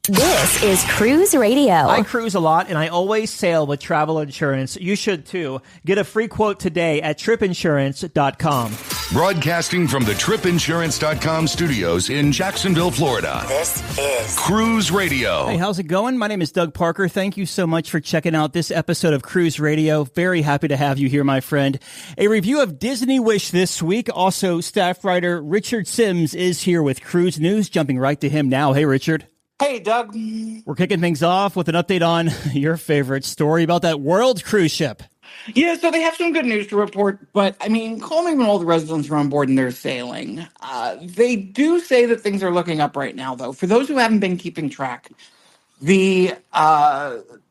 This is Cruise Radio. I cruise a lot, and I always sail with travel insurance. You should, too. Get a free quote today at tripinsurance.com. Broadcasting from the tripinsurance.com studios in Jacksonville, Florida. This is Cruise Radio. Hey, how's it going? My name is Doug Parker. Thank you so much for checking out this episode of Cruise Radio. Very happy to have you here, my friend. A review of Disney Wish this week. Also, staff writer Richard Sims is here with Cruise News. Jumping right to him now. Hey, Richard. Hey, Doug. We're kicking things off with an update on your favorite story about that world cruise ship. Yeah, so they have some good news to report, but I mean, call me when all the residents are on board and they're sailing. They do say that things are looking up right now, though. For those who haven't been keeping track, the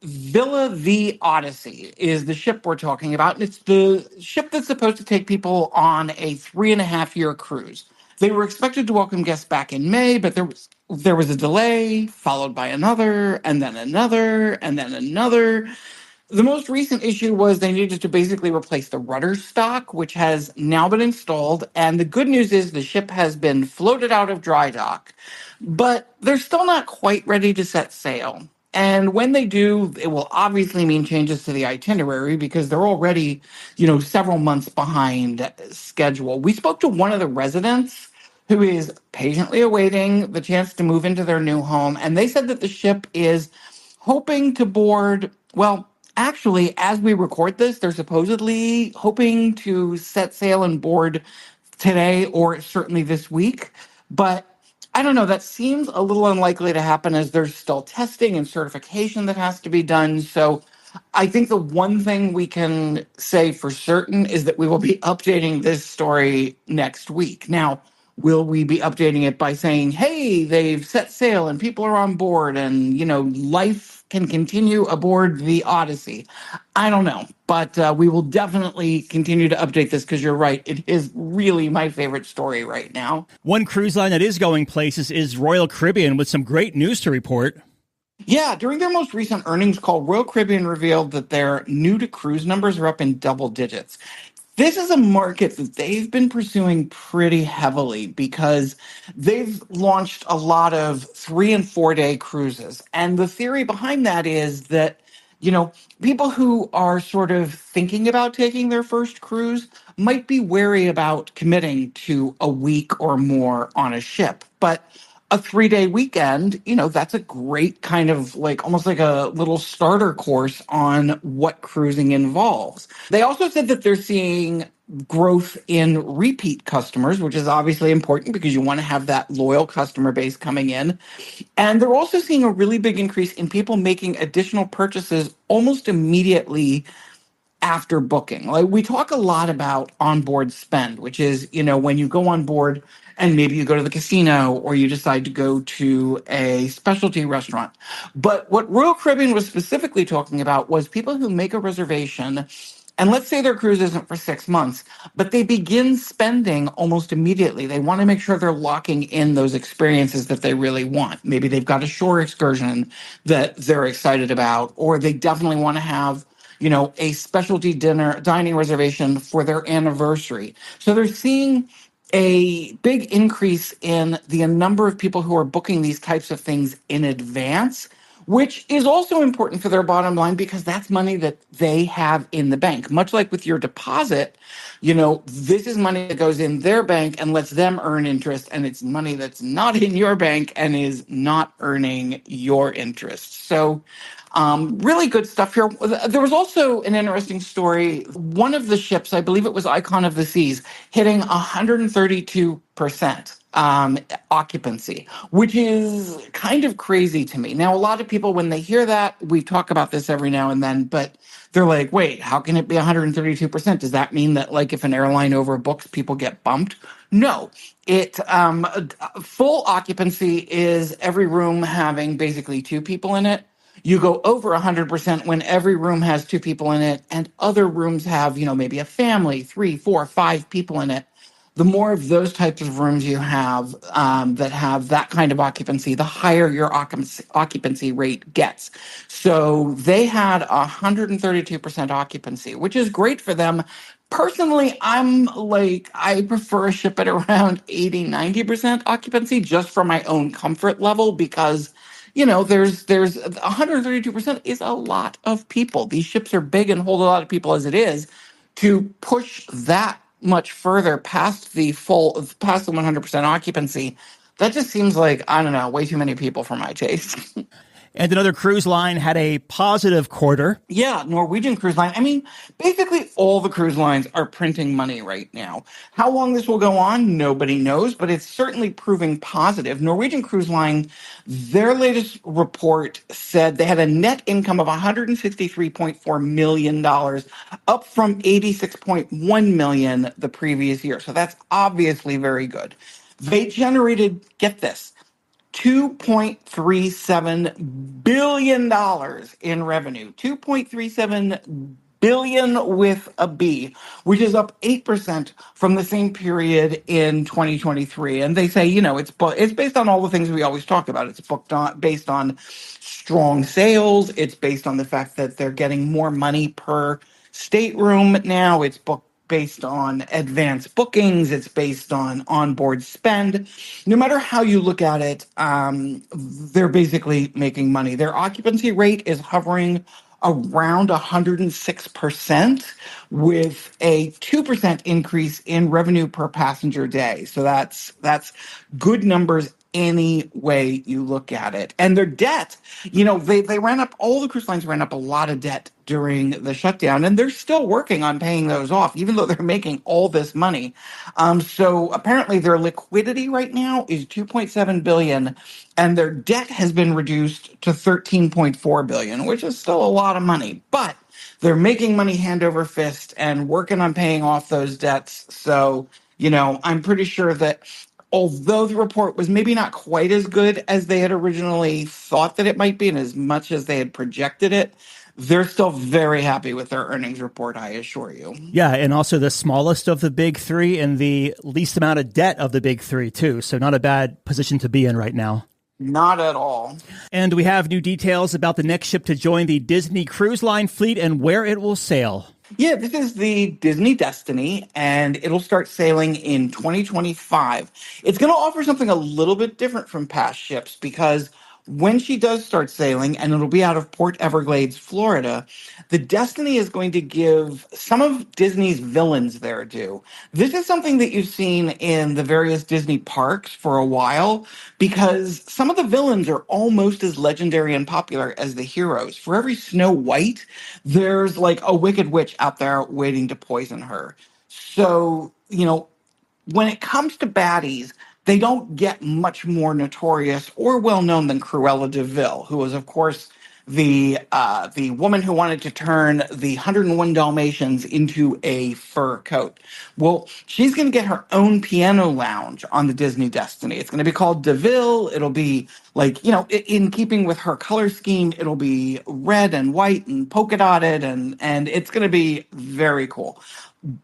Villa the Odyssey is the ship we're talking about, and it's the ship that's supposed to take people on a 3.5-year cruise. They were expected to welcome guests back in May, but there was a delay, followed by another, and then another, and then another. The most recent issue was they needed to basically replace the rudder stock, which has now been installed. And the good news is the ship has been floated out of dry dock, but they're still not quite ready to set sail. And when they do, it will obviously mean changes to the itinerary because they're already, several months behind schedule. We spoke to one of the residents who is patiently awaiting the chance to move into their new home. And they said that the ship is hoping to board, well, actually, as we record this, they're supposedly hoping to set sail and board today or certainly this week. But I don't know, that seems a little unlikely to happen as there's still testing and certification that has to be done. So I think the one thing we can say for certain is that we will be updating this story next week. Now, will we be updating it by saying, hey, they've set sail and people are on board and, life can continue aboard the Odyssey? I don't know, but we will definitely continue to update this because you're right. It is really my favorite story right now. One cruise line that is going places is Royal Caribbean with some great news to report. Yeah, during their most recent earnings call, Royal Caribbean revealed that their new-to-cruise numbers are up in double digits. This is a market that they've been pursuing pretty heavily because they've launched a lot of 3 and 4 day cruises. And the theory behind that is that, people who are sort of thinking about taking their first cruise might be wary about committing to a week or more on a ship. But a 3-day weekend, that's a great kind of almost like a little starter course on what cruising involves. They also said that they're seeing growth in repeat customers, which is obviously important because you want to have that loyal customer base coming in. And they're also seeing a really big increase in people making additional purchases almost immediately after booking. Like we talk a lot about onboard spend, which is, when you go on board and maybe you go to the casino or you decide to go to a specialty restaurant. But what Royal Caribbean was specifically talking about was people who make a reservation, and let's say their cruise isn't for 6 months, but they begin spending almost immediately. They want to make sure they're locking in those experiences that they really want. Maybe they've got a shore excursion that they're excited about, or they definitely want to have a specialty dining reservation for their anniversary. So they're seeing a big increase in the number of people who are booking these types of things in advance, which is also important for their bottom line because that's money that they have in the bank. Much like with your deposit, this is money that goes in their bank and lets them earn interest, and it's money that's not in your bank and is not earning your interest. So really good stuff here. There was also an interesting story. One of the ships, I believe it was Icon of the Seas, hitting 132% occupancy, which is kind of crazy to me. Now, a lot of people, when they hear that, we talk about this every now and then, but they're like, wait, how can it be 132%? Does that mean that if an airline overbooks, people get bumped? No. Full occupancy is every room having basically 2 people in it. You go over 100% when every room has 2 people in it, and other rooms have, maybe a family, 3, 4, 5 people in it. The more of those types of rooms you have that have that kind of occupancy, the higher your occupancy rate gets. So they had 132% occupancy, which is great for them. Personally, I prefer a ship at around 80, 90% occupancy just for my own comfort level because there's 132% is a lot of people. These ships are big and hold a lot of people as it is. To push that much further past the 100% occupancy, that just seems like, I don't know, way too many people for my taste. And another cruise line had a positive quarter. Yeah, Norwegian Cruise Line. I mean, basically all the cruise lines are printing money right now. How long this will go on, nobody knows, but it's certainly proving positive. Norwegian Cruise Line, their latest report said they had a net income of $163.4 million, dollars, up from $86.1 million dollars the previous year. So that's obviously very good. They generated, get this, $2.37 billion in revenue. 2.37 billion with a B, which is up 8% from the same period in 2023. And they say, it's based on all the things we always talk about. It's based on strong sales. It's based on the fact that they're getting more money per stateroom now. It's booked based on advanced bookings. It's based on onboard spend. No matter how you look at it, they're basically making money. Their occupancy rate is hovering around 106% with a 2% increase in revenue per passenger day. So that's good numbers any way you look at it. And their debt, they ran up, all the cruise lines ran up a lot of debt during the shutdown, and they're still working on paying those off, even though they're making all this money. So apparently their liquidity right now is 2.7 billion, and their debt has been reduced to 13.4 billion, which is still a lot of money. But they're making money hand over fist and working on paying off those debts. So, I'm pretty sure that although the report was maybe not quite as good as they had originally thought that it might be, and as much as they had projected it, they're still very happy with their earnings report, I assure you. Yeah, and also the smallest of the big three and the least amount of debt of the big three, too. So not a bad position to be in right now. Not at all. And we have new details about the next ship to join the Disney Cruise Line fleet and where it will sail. Yeah, this is the Disney Destiny, and it'll start sailing in 2025. It's going to offer something a little bit different from past ships because when she does start sailing, and it'll be out of Port Everglades, Florida, the Destiny is going to give some of Disney's villains their due. This is something that you've seen in the various Disney parks for a while because some of the villains are almost as legendary and popular as the heroes. For every Snow White, there's like a wicked witch out there waiting to poison her. So, when it comes to baddies, they don't get much more notorious or well known than Cruella de Vil, who was, of course, the woman who wanted to turn the 101 Dalmatians into a fur coat. Well, she's going to get her own piano lounge on the Disney Destiny. It's going to be called DeVille. It'll be in keeping with her color scheme. It'll be red and white and polka dotted, and it's going to be very cool.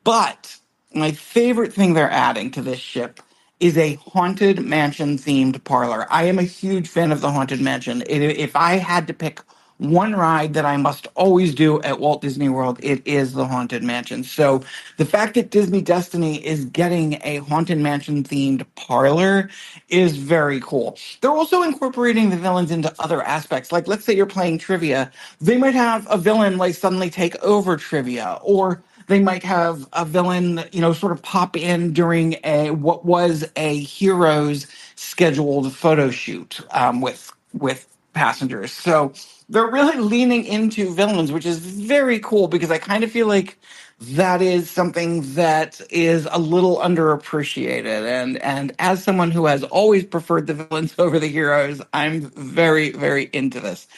But my favorite thing they're adding to this ship is a Haunted Mansion themed parlor. I am a huge fan of the Haunted Mansion. If I had to pick one ride that I must always do at Walt Disney World, it is the Haunted Mansion. So the fact that Disney Destiny is getting a Haunted Mansion themed parlor is very cool. They're also incorporating the villains into other aspects. Like, let's say you're playing trivia. They might have a villain suddenly take over trivia, or they might have a villain, sort of pop in during what was a hero's scheduled photo shoot with passengers. So they're really leaning into villains, which is very cool because I kind of feel like that is something that is a little underappreciated. And as someone who has always preferred the villains over the heroes, I'm very, very into this.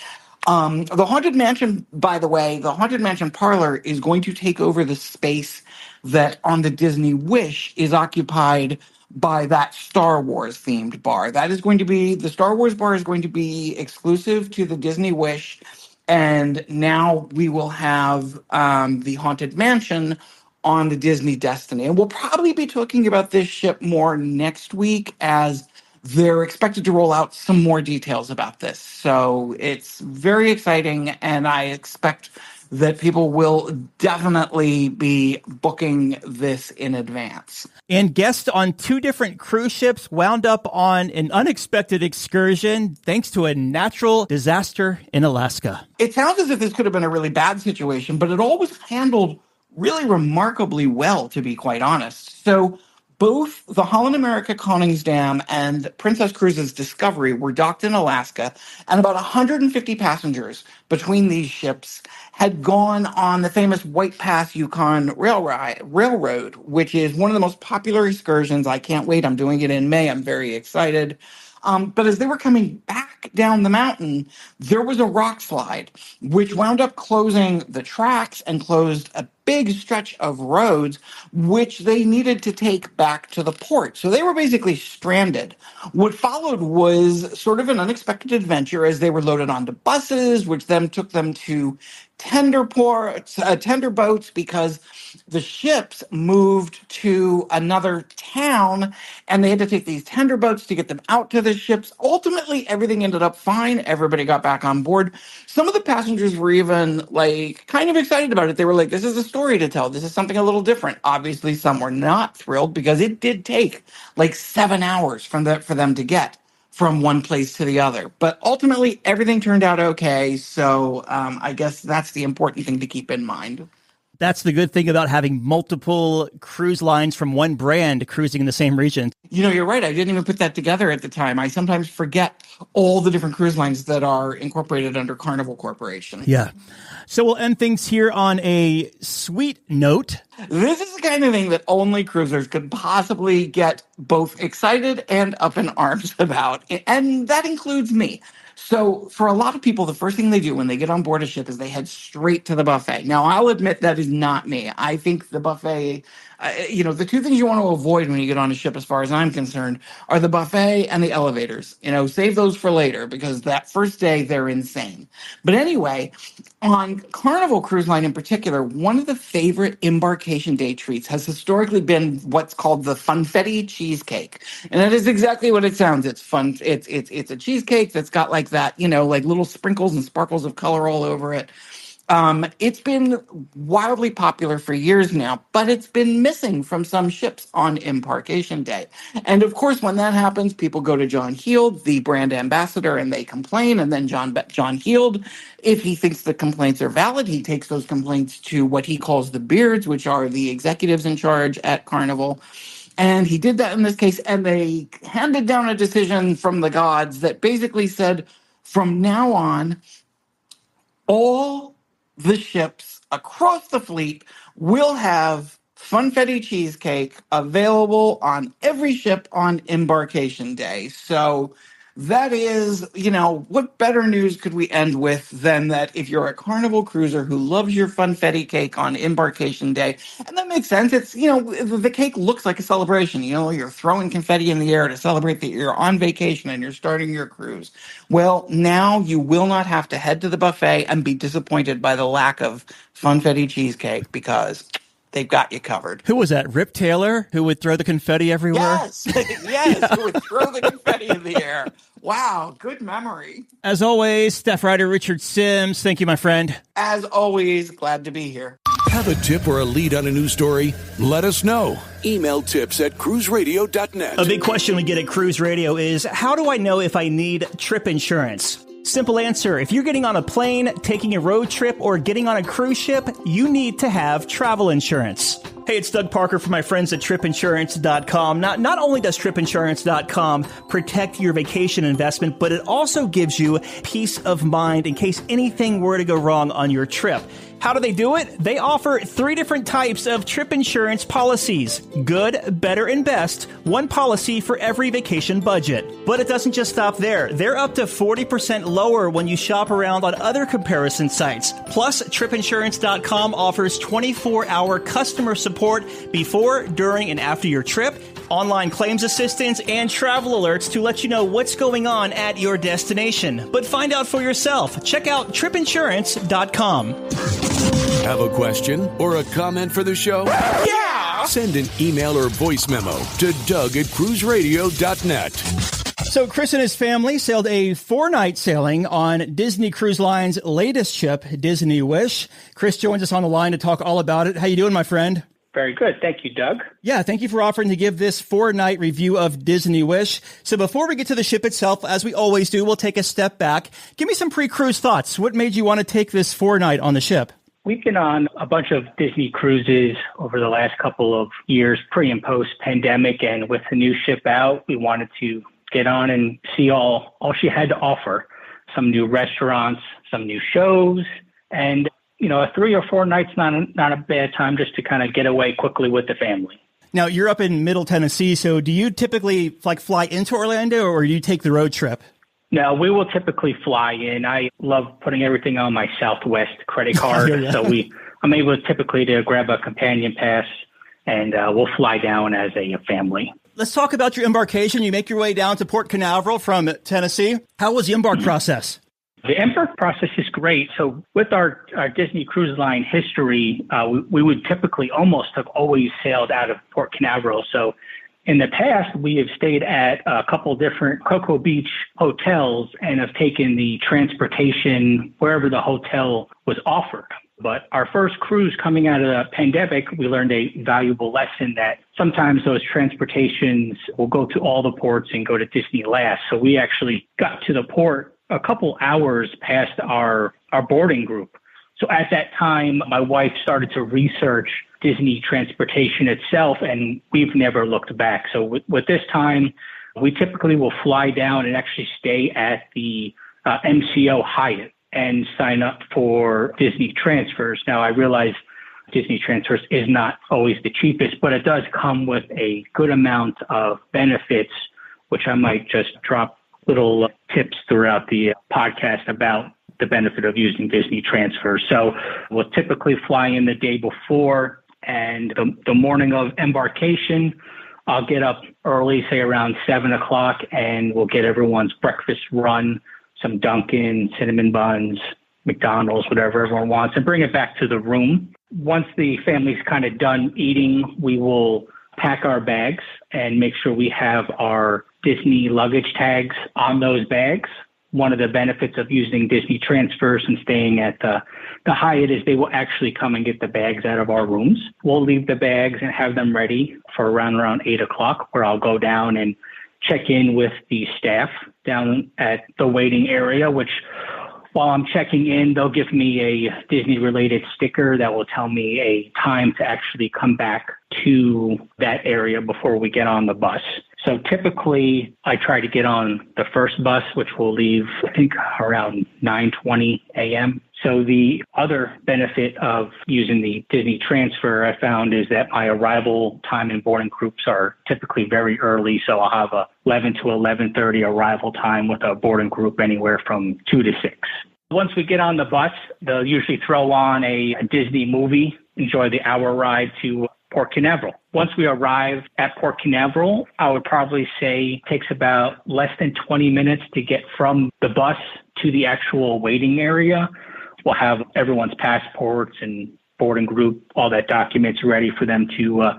The Haunted Mansion, by the way, the Haunted Mansion parlor is going to take over the space that on the Disney Wish is occupied by that Star Wars themed bar. The Star Wars bar is going to be exclusive to the Disney Wish. And now we will have the Haunted Mansion on the Disney Destiny. And we'll probably be talking about this ship more next week as they're expected to roll out some more details about this. So it's very exciting, and I expect that people will definitely be booking this in advance. And guests on 2 different cruise ships wound up on an unexpected excursion thanks to a natural disaster in Alaska. It sounds as if this could have been a really bad situation, but it all was handled really remarkably well, to be quite honest. So both the Holland America Koningsdam and Princess Cruises Discovery were docked in Alaska, and about 150 passengers between these ships had gone on the famous White Pass Yukon Railroad, which is one of the most popular excursions. I can't wait. I'm doing it in May. I'm very excited. But as they were coming back down the mountain, there was a rock slide, which wound up closing the tracks and closed a big stretch of roads, which they needed to take back to the port. So they were basically stranded. What followed was sort of an unexpected adventure as they were loaded onto buses, which then took them to tender boats, because the ships moved to another town and they had to take these tender boats to get them out to the ships. Ultimately, everything ended up fine. Everybody got back on board. Some of the passengers were even kind of excited about it. They were like, this is a story to tell. This is something a little different. Obviously, some were not thrilled because it did take 7 hours for them to get from one place to the other. But ultimately, everything turned out okay. So I guess that's the important thing to keep in mind. That's the good thing about having multiple cruise lines from one brand cruising in the same region. You're right. I didn't even put that together at the time. I sometimes forget all the different cruise lines that are incorporated under Carnival Corporation. Yeah. So we'll end things here on a sweet note. This is the kind of thing that only cruisers could possibly get both excited and up in arms about. And that includes me. So for a lot of people, the first thing they do when they get on board a ship is they head straight to the buffet. Now, I'll admit that is not me. I think the buffet, the 2 things you want to avoid when you get on a ship, as far as I'm concerned, are the buffet and the elevators. Save those for later because that first day, they're insane. But anyway, on Carnival Cruise Line in particular, one of the favorite embarkation day treats has historically been what's called the funfetti cheesecake. And that is exactly what it sounds. It's fun. It's a cheesecake that's got that, little sprinkles and sparkles of color all over it. It's been wildly popular for years now, but it's been missing from some ships on embarkation day. And of course, when that happens, people go to John Heald, the brand ambassador, and they complain. And then John Heald, if he thinks the complaints are valid, he takes those complaints to what he calls the Beards, which are the executives in charge at Carnival. And he did that in this case, and they handed down a decision from the gods that basically said, from now on, all the ships across the fleet will have funfetti cheesecake available on every ship on embarkation day. So that is, what better news could we end with than that if you're a Carnival cruiser who loves your funfetti cake on embarkation day, and that makes sense. It's, the cake looks like a celebration. You're throwing confetti in the air to celebrate that you're on vacation and you're starting your cruise. Well, now you will not have to head to the buffet and be disappointed by the lack of funfetti cheesecake because they've got you covered. Who was that? Rip Taylor, who would throw the confetti everywhere? Yes, yes, who would throw the confetti in the air. Wow, good memory. As always, staff writer Richard Sims, thank you, my friend. As always, glad to be here. Have a tip or a lead on a news story? Let us know. Email tips@cruiseradio.net. A big question we get at Cruise Radio is, how do I know if I need trip insurance? Simple answer. If you're getting on a plane, taking a road trip, or getting on a cruise ship, you need to have travel insurance. Hey, it's Doug Parker from my friends at tripinsurance.com. Not only does tripinsurance.com protect your vacation investment, but it also gives you peace of mind in case anything were to go wrong on your trip. How do they do it? They offer 3 different types of trip insurance policies. Good, better, and best. One policy for every vacation budget. But it doesn't just stop there. They're up to 40% lower when you shop around on other comparison sites. Plus, tripinsurance.com offers 24-hour customer support before, during, and after your trip, online claims assistance, and travel alerts to let you know what's going on at your destination. But find out for yourself. Check out tripinsurance.com. Have a question or a comment for the show? Yeah! Send an email or voice memo to Doug@cruiseradio.net. So Chris and his family sailed a 4-night sailing on Disney Cruise Line's latest ship, Disney Wish. Chris joins us on the line to talk all about it. How you doing, my friend? Very good. Thank you, Doug. Yeah, thank you for offering to give this 4-night review of Disney Wish. So before we get to the ship itself, as we always do, we'll take a step back. Give me some pre-cruise thoughts. What made you want to take this 4-night on the ship? We've been on a bunch of Disney cruises over the last couple of years, pre and post pandemic. And with the new ship out, we wanted to get on and see all she had to offer. Some new restaurants, some new shows, and, 3 or 4 nights, not a bad time just to kind of get away quickly with the family. Now, you're up in Middle Tennessee, so do you typically fly into Orlando or do you take the road trip? No, we will typically fly in. I love putting everything on my Southwest credit card. So I'm able typically to grab a companion pass and we'll fly down as a family. Let's talk about your embarkation. You make your way down to Port Canaveral from Tennessee. How was the embark process? The embark process is great. So with our Disney Cruise Line history, we would typically almost have always sailed out of Port Canaveral. So in the past, we have stayed at a couple different Cocoa Beach hotels and have taken the transportation wherever the hotel was offered. But our first cruise coming out of the pandemic, we learned a valuable lesson that sometimes those transportations will go to all the ports and go to Disney last. So we actually got to the port a couple hours past our boarding group. So at that time, my wife started to research Disney transportation itself, and we've never looked back. So with this time, we typically will fly down and actually stay at the MCO Hyatt and sign up for Disney transfers. Now, I realize Disney transfers is not always the cheapest, but it does come with a good amount of benefits, which I might just drop little tips throughout the podcast about the benefit of using Disney transfers. So we'll typically fly in the day before, and the morning of embarkation, I'll get up early, say around 7 o'clock, and we'll get everyone's breakfast run, some Dunkin', cinnamon buns, McDonald's, whatever everyone wants, and bring it back to the room. Once the family's kind of done eating, we will pack our bags and make sure we have our Disney luggage tags on those bags. One of the benefits of using Disney transfers and staying at the Hyatt is they will actually come and get the bags out of our rooms. We'll leave the bags and have them ready for around 8 o'clock, where I'll go down and check in with the staff down at the waiting area, which while I'm checking in, they'll give me a Disney-related sticker that will tell me a time to actually come back to that area before we get on the bus. So typically, I try to get on the first bus, which will leave, I think, around 9:20 a.m. So the other benefit of using the Disney transfer I found is that my arrival time and boarding groups are typically very early. So I'll have a 11 to 11:30 arrival time with a boarding group anywhere from 2 to 6. Once we get on the bus, they'll usually throw on a Disney movie, enjoy the hour ride to Port Canaveral. Once we arrive at Port Canaveral, I would probably say it takes about less than 20 minutes to get from the bus to the actual waiting area. We'll have everyone's passports and boarding group, all that documents ready for them to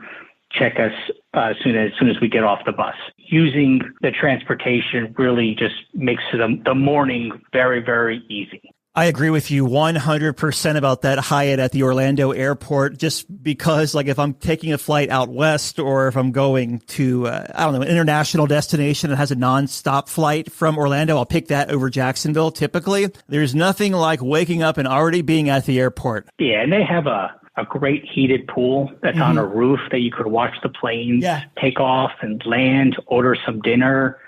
check us as soon as we get off the bus. Using the transportation really just makes the morning very, very easy. I agree with you 100% about that Hyatt at the Orlando airport, just because if I'm taking a flight out west or if I'm going to, an international destination that has a nonstop flight from Orlando, I'll pick that over Jacksonville. Typically, there's nothing like waking up and already being at the airport. Yeah, and they have a great heated pool that's on a roof that you could watch the planes take off and land, order some dinner.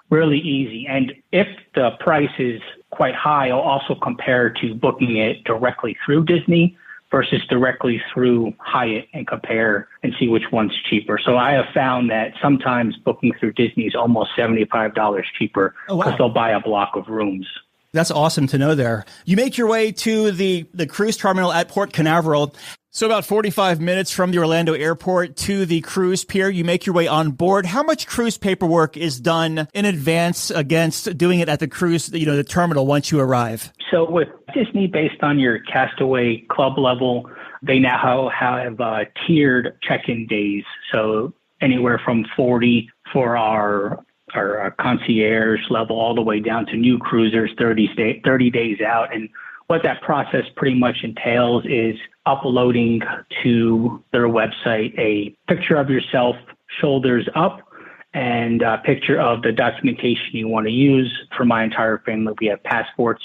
Really easy. And if the price is quite high, I'll also compare to booking it directly through Disney versus directly through Hyatt and compare and see which one's cheaper. So I have found that sometimes booking through Disney is almost $75 cheaper because they'll buy a block of rooms. That's awesome to know there. You make your way to the cruise terminal at Port Canaveral. So about 45 minutes from the Orlando airport to the cruise pier, you make your way on board. How much cruise paperwork is done in advance against doing it at the cruise, the terminal once you arrive? So with Disney, based on your Castaway Club level, they now have tiered check-in days. So anywhere from 40 for our our concierge level all the way down to new cruisers 30 days out. And what that process pretty much entails is uploading to their website a picture of yourself, shoulders up, and a picture of the documentation you want to use. For my entire family, we have passports.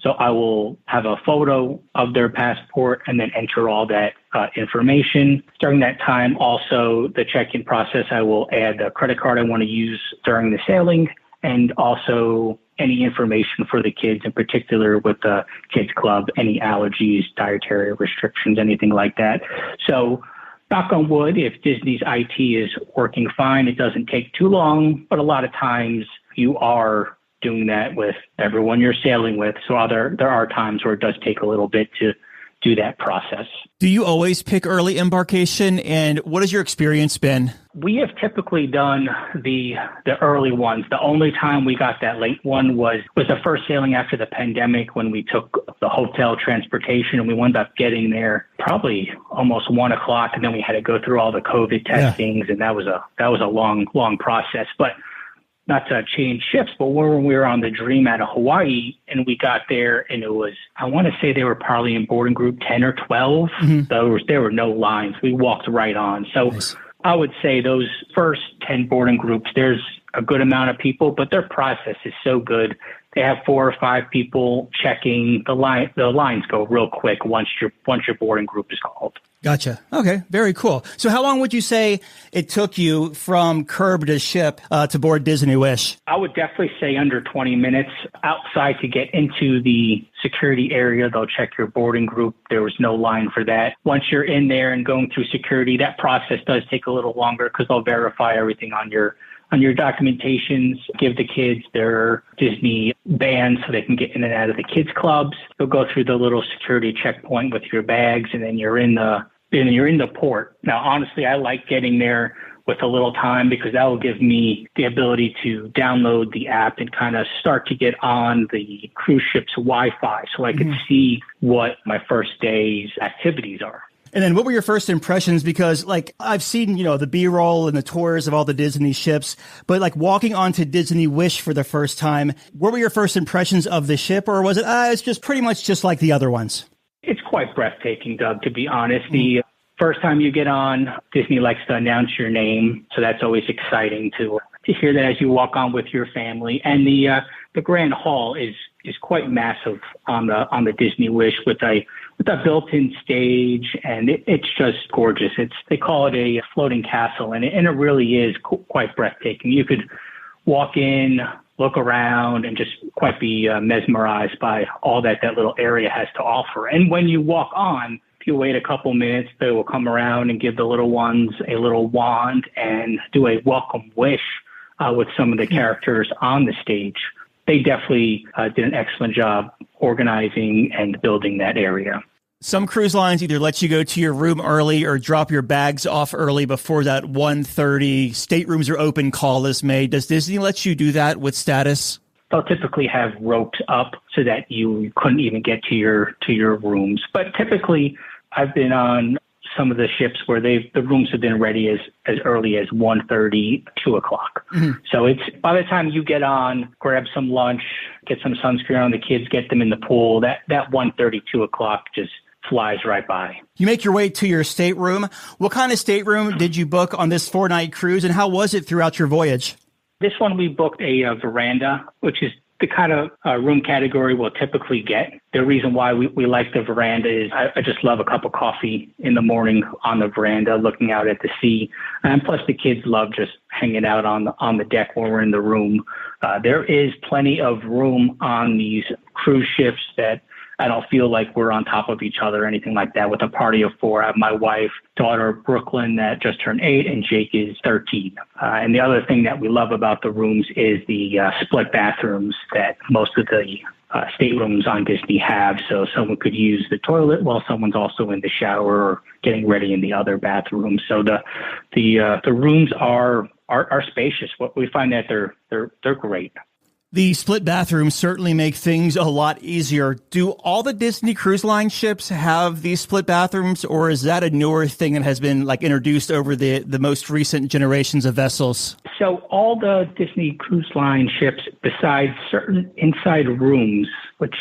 So I will have a photo of their passport and then enter all that information. During that time, also the check-in process, I will add the credit card I want to use during the sailing, and also any information for the kids, in particular with the kids club, any allergies, dietary restrictions, anything like that. So knock on wood, if Disney's IT is working fine, it doesn't take too long, but a lot of times you are doing that with everyone you're sailing with. So there are times where it does take a little bit to do that process. Do you always pick early embarkation, and what has your experience been? We have typically done the early ones. The only time we got that late one was the first sailing after the pandemic, when we took the hotel transportation, and we wound up getting there probably almost 1:00, and then we had to go through all the COVID testings, and that was a long process. But not to change ships, but when we were on the Dream out of Hawaii and we got there, and it was, I want to say they were probably in boarding group 10 or 12. There were no lines. We walked right on. So nice. I would say those first 10 boarding groups, there's a good amount of people, but their process is so good. They have 4 or 5 people checking. The lines go real quick once your boarding group is called. Gotcha. Okay, very cool. So how long would you say it took you from curb to ship to board Disney Wish? I would definitely say under 20 minutes. Outside to get into the security area, they'll check your boarding group. There was no line for that. Once you're in there and going through security, that process does take a little longer because they'll verify everything on your documentations, give the kids their Disney bands so they can get in and out of the kids clubs. You'll go through the little security checkpoint with your bags, and then you're in the port. Now, honestly, I like getting there with a little time because that will give me the ability to download the app and kind of start to get on the cruise ship's Wi-Fi so I could see what my first day's activities are. And then what were your first impressions? Because I've seen, the B-roll and the tours of all the Disney ships, but walking onto Disney Wish for the first time, what were your first impressions of the ship, or was it, it's just pretty much just like the other ones? It's quite breathtaking, Doug, to be honest. The first time you get on, Disney likes to announce your name. So that's always exciting to hear that as you walk on with your family. And the Grand Hall is quite massive on the Disney Wish with a built-in stage, and it's just gorgeous. They call it a floating castle, and it really is quite breathtaking. You could walk in, look around, and just quite be mesmerized by all that little area has to offer. And when you walk on, if you wait a couple minutes, they will come around and give the little ones a little wand and do a welcome wish with some of the characters on the stage. They definitely did an excellent job organizing and building that area. Some cruise lines either let you go to your room early or drop your bags off early before that 1:30 staterooms are open call is made. Does Disney let you do that with Status? They'll typically have ropes up so that you couldn't even get to your rooms. But typically, I've been on some of the ships where the rooms have been ready as early as 1:30, 2 o'clock. So it's by the time you get on, grab some lunch, get some sunscreen on the kids, get them in the pool, that 1:30, 2 o'clock just flies right by. You make your way to your stateroom. What kind of stateroom did you book on this 4-night cruise, and how was it throughout your voyage? This one we booked a veranda, which is the kind of room category we'll typically get. The reason why we like the veranda is I just love a cup of coffee in the morning on the veranda looking out at the sea. And plus the kids love just hanging out on the deck when we're in the room. There is plenty of room on these cruise ships that I don't feel like we're on top of each other or anything like that. With a party of 4, I have my wife, daughter Brooklyn that just turned 8, and Jake is 13. And the other thing that we love about the rooms is the split bathrooms that most of the staterooms on Disney have. So someone could use the toilet while someone's also in the shower or getting ready in the other bathroom. So the rooms are spacious. We find that they're great. The split bathrooms certainly make things a lot easier. Do all the Disney Cruise Line ships have these split bathrooms, or is that a newer thing that has been introduced over the most recent generations of vessels? So all the Disney Cruise Line ships, besides certain inside rooms, which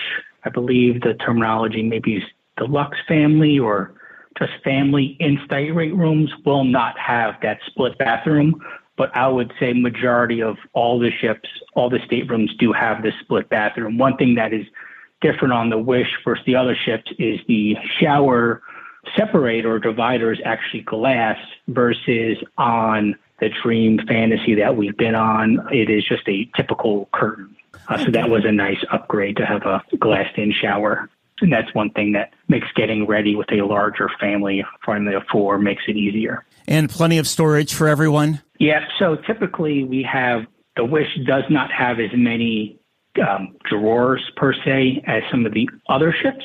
I believe the terminology maybe is deluxe family or just family inside rooms, will not have that split bathroom. But I would say majority of all the ships, all the staterooms do have this split bathroom. One thing that is different on the Wish versus the other ships is the shower separator or divider is actually glass versus on the Dream Fantasy that we've been on, it is just a typical curtain. So that was a nice upgrade to have a glassed-in shower. And that's one thing that makes getting ready with a larger family, family of four, makes it easier. And plenty of storage for everyone? Yeah, so typically we have, the Wish does not have as many drawers per se as some of the other ships,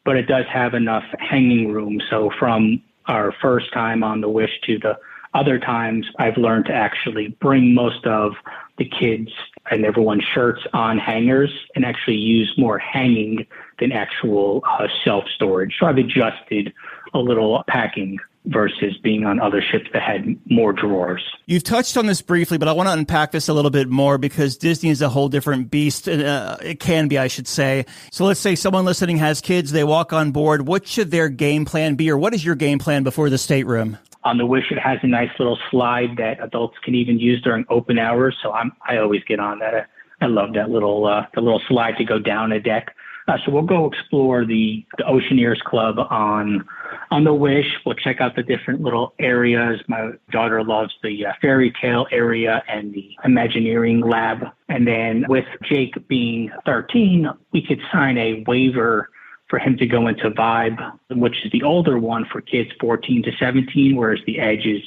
but it does have enough hanging room. So from our first time on the Wish to the other times, I've learned to actually bring most of the kids and everyone's shirts on hangers and actually use more hanging than actual self-storage. So I've adjusted a little packing versus being on other ships that had more drawers. You've touched on this briefly, but I want to unpack this a little bit more because Disney is a whole different beast. It can be, I should say. So let's say someone listening has kids, they walk on board. What should their game plan be, or what is your game plan before the stateroom? On the Wish, it has a nice little slide that adults can even use during open hours. So I always get on that. I love that little the little slide to go down a deck. So we'll go explore the Oceaneers Club on the Wish. We'll check out the different little areas. My daughter loves the fairy tale area and the Imagineering lab. And then with Jake being 13, we could sign a waiver for him to go into Vibe, which is the older one for kids 14 to 17, whereas the Edge is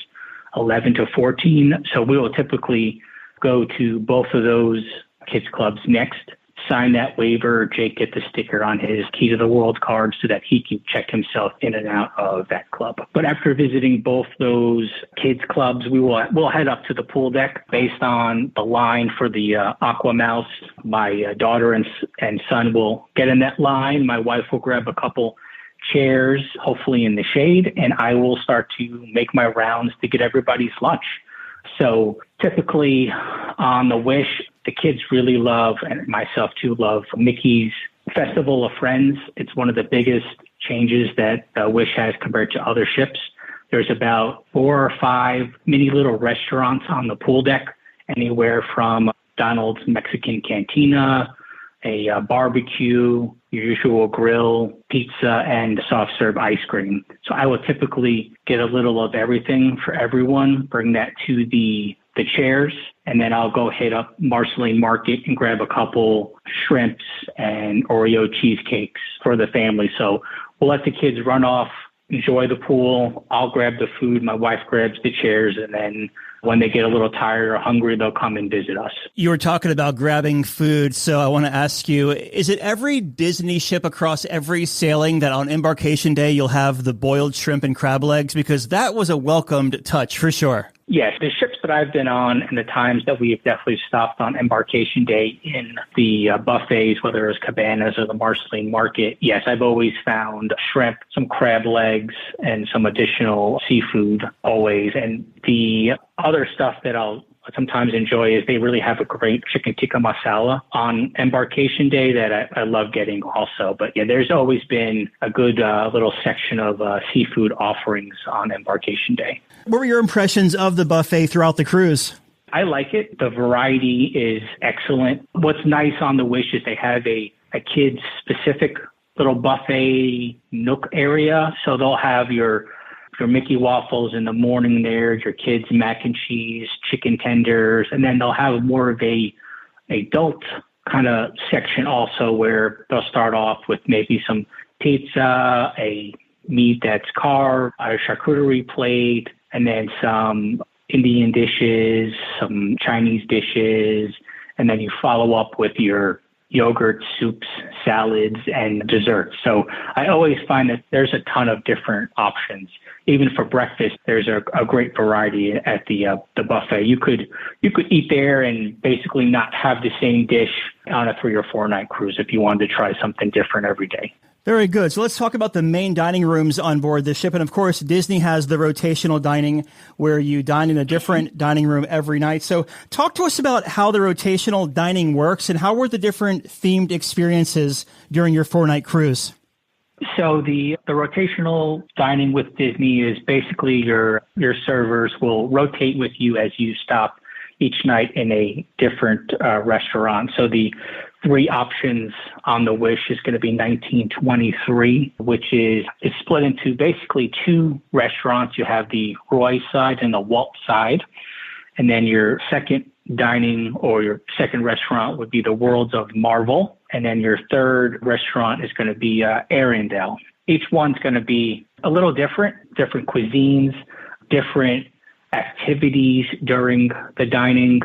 11 to 14. So we will typically go to both of those kids clubs next, sign that waiver. Jake get the sticker on his Key to the World card so that he can check himself in and out of that club. But after visiting both those kids clubs, we'll head up to the pool deck based on the line for the Aqua Mouse. My daughter and son will get in that line. My wife will grab a couple chairs, hopefully in the shade, and I will start to make my rounds to get everybody's lunch. So typically on the Wish, the kids really love, and myself too, love Mickey's Festival of Friends. It's one of the biggest changes that Wish has compared to other ships. There's about 4 or 5 mini little restaurants on the pool deck, anywhere from Donald's Mexican Cantina, a barbecue, your usual grill, pizza, and soft serve ice cream. So I will typically get a little of everything for everyone, bring that to the chairs, and then I'll go hit up Marceline Market and grab a couple shrimps and Oreo cheesecakes for the family. So we'll let the kids run off, enjoy the pool. I'll grab the food. My wife grabs the chairs, and then when they get a little tired or hungry, they'll come and visit us. You were talking about grabbing food, so I want to ask you, is it every Disney ship across every sailing that on embarkation day you'll have the boiled shrimp and crab legs? Because that was a welcomed touch for sure. Yes, the ships that I've been on and the times that we have definitely stopped on embarkation day in the buffets, whether it was Cabanas or the Marceline Market, yes, I've always found shrimp, some crab legs, and some additional seafood always. And the other stuff that I'll sometimes enjoy is they really have a great chicken tikka masala on embarkation day that I love getting also. But yeah, there's always been a good little section of seafood offerings on embarkation day. What were your impressions of the buffet throughout the cruise? I like it. The variety is excellent. What's nice on the Wish is they have a kids-specific little buffet nook area. So they'll have your Mickey waffles in the morning there, your kids' mac and cheese, chicken tenders, and then they'll have more of a adult kind of section also where they'll start off with maybe some pizza, a meat that's carved, a charcuterie plate, and then some Indian dishes, some Chinese dishes, and then you follow up with your yogurt, soups, salads, and desserts. So I always find that there's a ton of different options. Even for breakfast, there's a great variety at the buffet. You could eat there and basically not have the same dish on a 3 or 4 night cruise if you wanted to try something different every day. Very good. So let's talk about the main dining rooms on board the ship. And of course, Disney has the rotational dining where you dine in a different dining room every night. So talk to us about how the rotational dining works and how were the different themed experiences during your 4-night cruise? So the rotational dining with Disney is basically your servers will rotate with you as you stop each night in a different restaurant. So the 3 options on the Wish is going to be 1923, which is split into basically 2 restaurants. You have the Roy side and the Walt side. And then your second dining or your second restaurant would be the Worlds of Marvel. And then your third restaurant is going to be Arendelle. Each one's going to be a little different cuisines, different activities during the dining,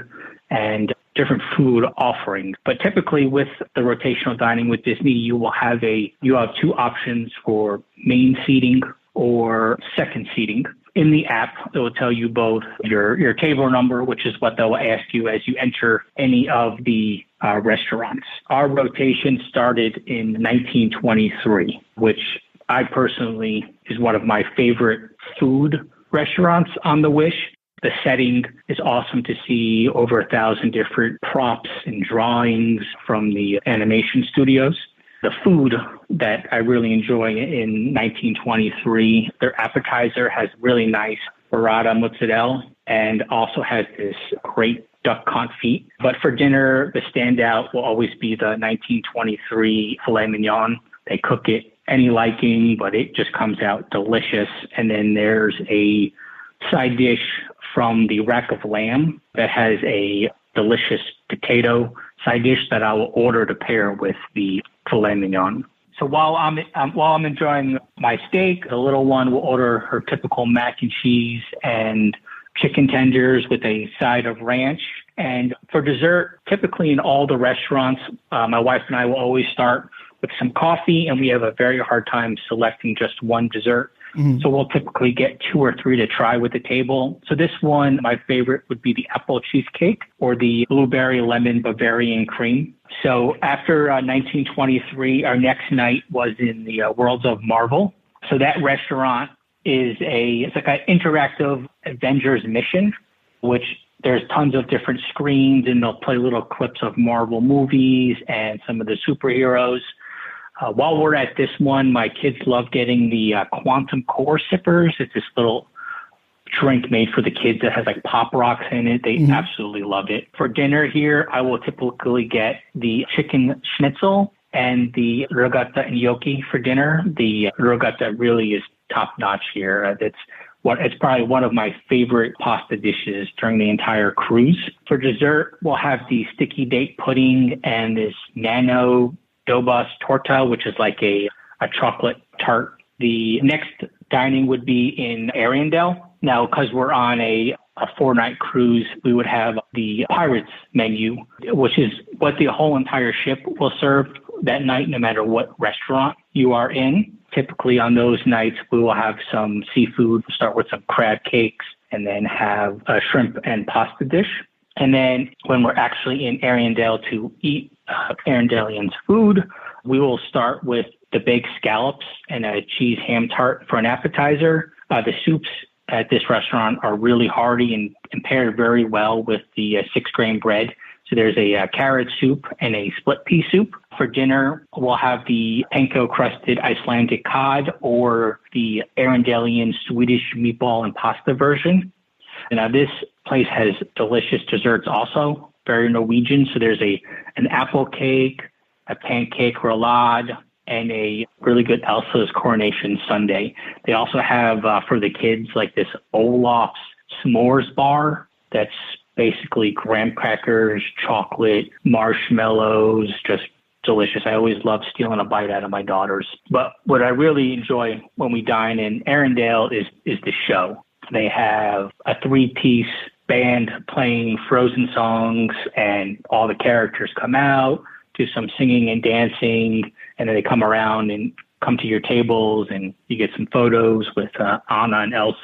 and different food offerings. But typically with the rotational dining with Disney, you have 2 options for main seating or second seating. In the app, it will tell you both your table number, which is what they'll ask you as you enter any of the restaurants. Our rotation started in 1923, which I personally is one of my favorite food restaurants on the Wish. The setting is awesome to see, over 1,000 different props and drawings from the animation studios. The food that I really enjoy in 1923, their appetizer has really nice burrata mozzarella and also has this great duck confit. But for dinner, the standout will always be the 1923 filet mignon. They cook it any liking, but it just comes out delicious. And then there's a side dish from the rack of lamb that has a delicious potato side dish that I will order to pair with the filet mignon. So while I'm enjoying my steak, the little one will order her typical mac and cheese and chicken tenders with a side of ranch. And for dessert, typically in all the restaurants, my wife and I will always start with some coffee, and we have a very hard time selecting just one dessert. Mm-hmm. So we'll typically get 2 or 3 to try with the table. So this one, my favorite would be the apple cheesecake or the blueberry lemon Bavarian cream. So after 1923, our next night was in the Worlds of Marvel. So that restaurant it's like an interactive Avengers mission, which there's tons of different screens, and they'll play little clips of Marvel movies and some of the superheroes. While we're at this one, my kids love getting the Quantum Core sippers. It's this little drink made for the kids that has like pop rocks in it. They absolutely love it. For dinner here, I will typically get the chicken schnitzel and the regatta and gnocchi for dinner. The regatta really is top notch here. It's probably one of my favorite pasta dishes during the entire cruise. For dessert, we'll have the sticky date pudding and this nano Dobas torta, which is like a chocolate tart. The next dining would be in Arendelle. Now, because we're on a 4-night cruise, we would have the Pirates menu, which is what the whole entire ship will serve that night, no matter what restaurant you are in. Typically on those nights, we will have some seafood. We'll start with some crab cakes and then have a shrimp and pasta dish. And then when we're actually in Arendelle to eat Arendellians food, we will start with the baked scallops and a cheese ham tart for an appetizer. The soups at this restaurant are really hearty and paired very well with the 6-grain bread. So there's a carrot soup and a split pea soup. For dinner, we'll have the panko-crusted Icelandic cod or the Arendellian Swedish meatball and pasta version. And now this place has delicious desserts also, very Norwegian. So there's an apple cake, a pancake roulade, and a really good Elsa's coronation sundae. They also have, for the kids, like this Olaf's s'mores bar that's basically graham crackers, chocolate, marshmallows, just delicious. I always love stealing a bite out of my daughters. But what I really enjoy when we dine in Arendelle is the show. They have a 3-piece band playing Frozen songs, and all the characters come out, do some singing and dancing, and then they come around and come to your tables, and you get some photos with Anna and Elsa.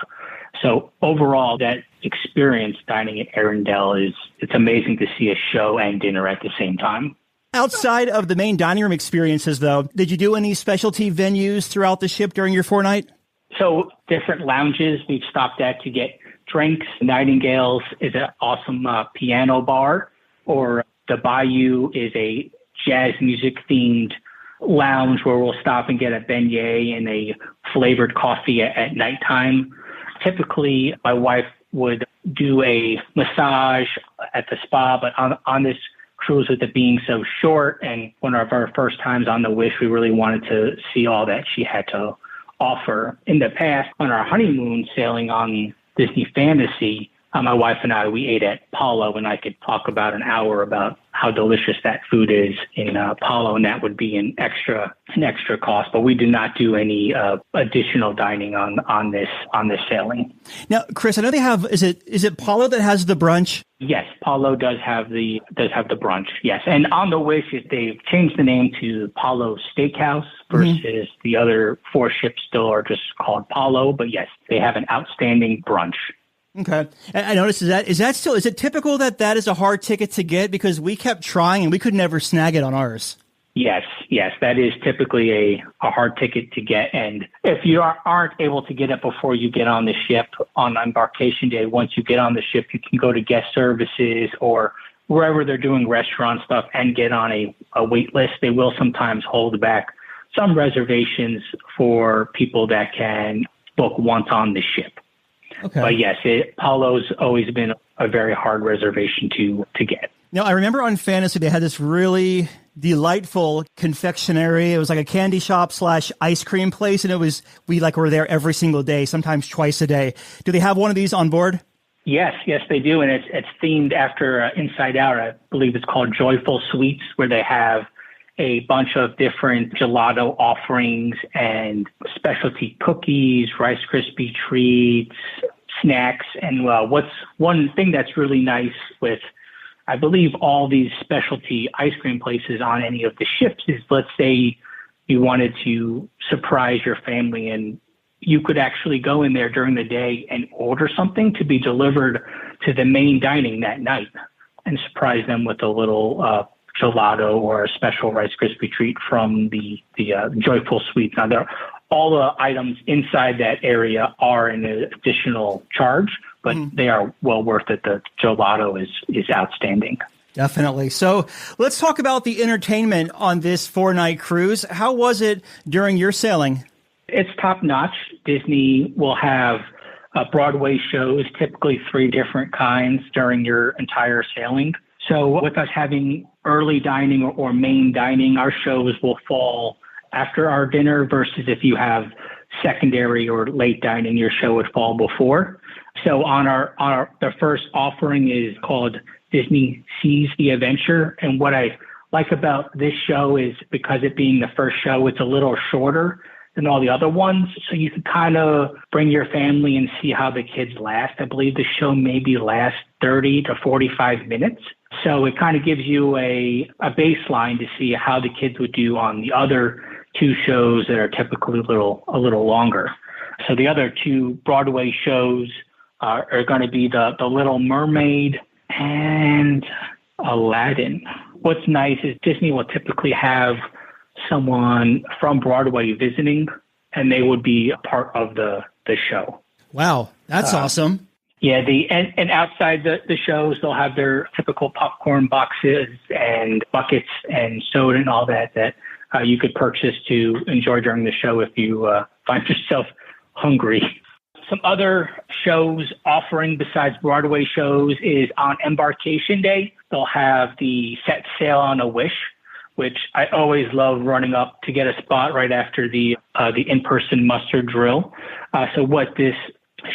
So overall, that experience dining at Arendelle it's amazing to see a show and dinner at the same time. Outside of the main dining room experiences, though, did you do any specialty venues throughout the ship during your 4-night? So different lounges we've stopped at to get drinks. Nightingale's is an awesome piano bar, or the Bayou is a jazz music themed lounge where we'll stop and get a beignet and a flavored coffee at nighttime. Typically, my wife would do a massage at the spa, but on this cruise, with it being so short and one of our first times on the Wish, we really wanted to see all that she had to offer. In the past, on our honeymoon sailing on Disney Fantasy, my wife and I, we ate at Palo, and I could talk about an hour about how delicious that food is in Palo, and that would be an extra cost. But we did not do any additional dining on this sailing. Now, Chris, I know they have. Is it Palo that has the brunch? Yes, Palo does have the brunch. Yes, and on the Wish, they've changed the name to Palo Steakhouse versus the other 4 ships still are just called Palo. But yes, they have an outstanding brunch. Okay. I noticed, is it typical that is a hard ticket to get? Because we kept trying and we could never snag it on ours. Yes, that is typically a hard ticket to get. And if you aren't able to get it before you get on the ship on embarkation day, once you get on the ship, you can go to guest services or wherever they're doing restaurant stuff and get on a wait list. They will sometimes hold back some reservations for people that can book once on the ship. Okay. But yes, Palo's always been a very hard reservation to get. Now, I remember on Fantasy, they had this really delightful confectionery. It was like a candy shop / ice cream place. And we were there every single day, sometimes twice a day. Do they have one of these on board? Yes, they do. And it's themed after Inside Out. I believe it's called Joyful Sweets, where they have a bunch of different gelato offerings and specialty cookies, Rice Krispie treats, snacks. And what's one thing that's really nice with, I believe, all these specialty ice cream places on any of the ships is, let's say you wanted to surprise your family and you could actually go in there during the day and order something to be delivered to the main dining that night and surprise them with a little gelato or a special Rice Krispie treat from the Joyful Sweets. Now, all the items inside that area are an additional charge, but they are well worth it. The gelato is outstanding. Definitely. So let's talk about the entertainment on this 4-night cruise. How was it during your sailing? It's top notch. Disney will have Broadway shows, typically 3 different kinds during your entire sailing. So with us having early dining or main dining, our shows will fall after our dinner versus if you have secondary or late dining, your show would fall before. So on the first offering is called Disney Seas the Adventure. And what I like about this show is because it being the first show, it's a little shorter than all the other ones. So you can kind of bring your family and see how the kids last. I believe the show maybe lasts 30 to 45 minutes. So it kind of gives you a baseline to see how the kids would do on the other 2 shows that are typically a little longer. So the other 2 Broadway shows are going to be the Little Mermaid and Aladdin. What's nice is Disney will typically have someone from Broadway visiting, and they would be a part of the show. Wow, that's awesome. Yeah, and outside the shows, they'll have their typical popcorn boxes and buckets and soda and all that you could purchase to enjoy during the show if you find yourself hungry. Some other shows offering besides Broadway shows is on embarkation day, they'll have the Set Sail on a Wish, which I always love running up to get a spot right after the in-person muster drill. So what this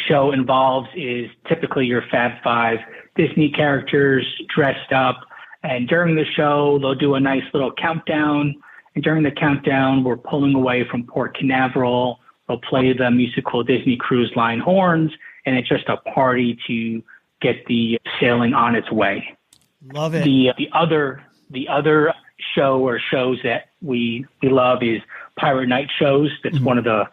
show involves is typically your Fab 5 Disney characters dressed up. And during the show, they'll do a nice little countdown. And during the countdown, we're pulling away from Port Canaveral. They'll play the musical Disney Cruise Line horns. And it's just a party to get the sailing on its way. Love it. The other show or shows that we love is Pirate Night shows. That's one of the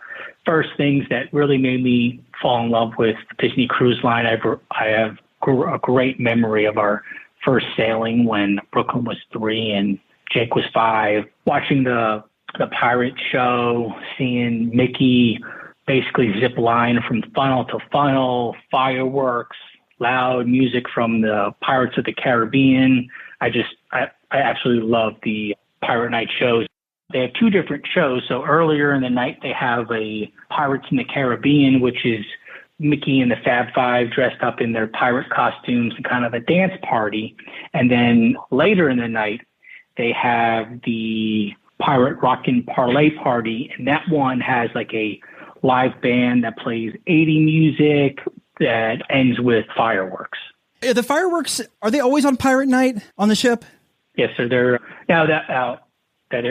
first things that really made me fall in love with Disney Cruise Line. I have a great memory of our first sailing when Brooklyn was 3, and Jake was 5, watching the pirate show, seeing Mickey basically zip line from funnel to funnel, fireworks, loud music from the Pirates of the Caribbean. I absolutely love the Pirate Night shows. They have 2 different shows. So earlier in the night, they have a Pirates in the Caribbean, which is Mickey and the Fab Five dressed up in their pirate costumes and kind of a dance party. And then later in the night, they have the Pirate Rockin' Parlay Party. And that one has like a live band that plays 80 music that ends with fireworks. The fireworks, are they always on Pirate Night on the ship? Yes, sir. There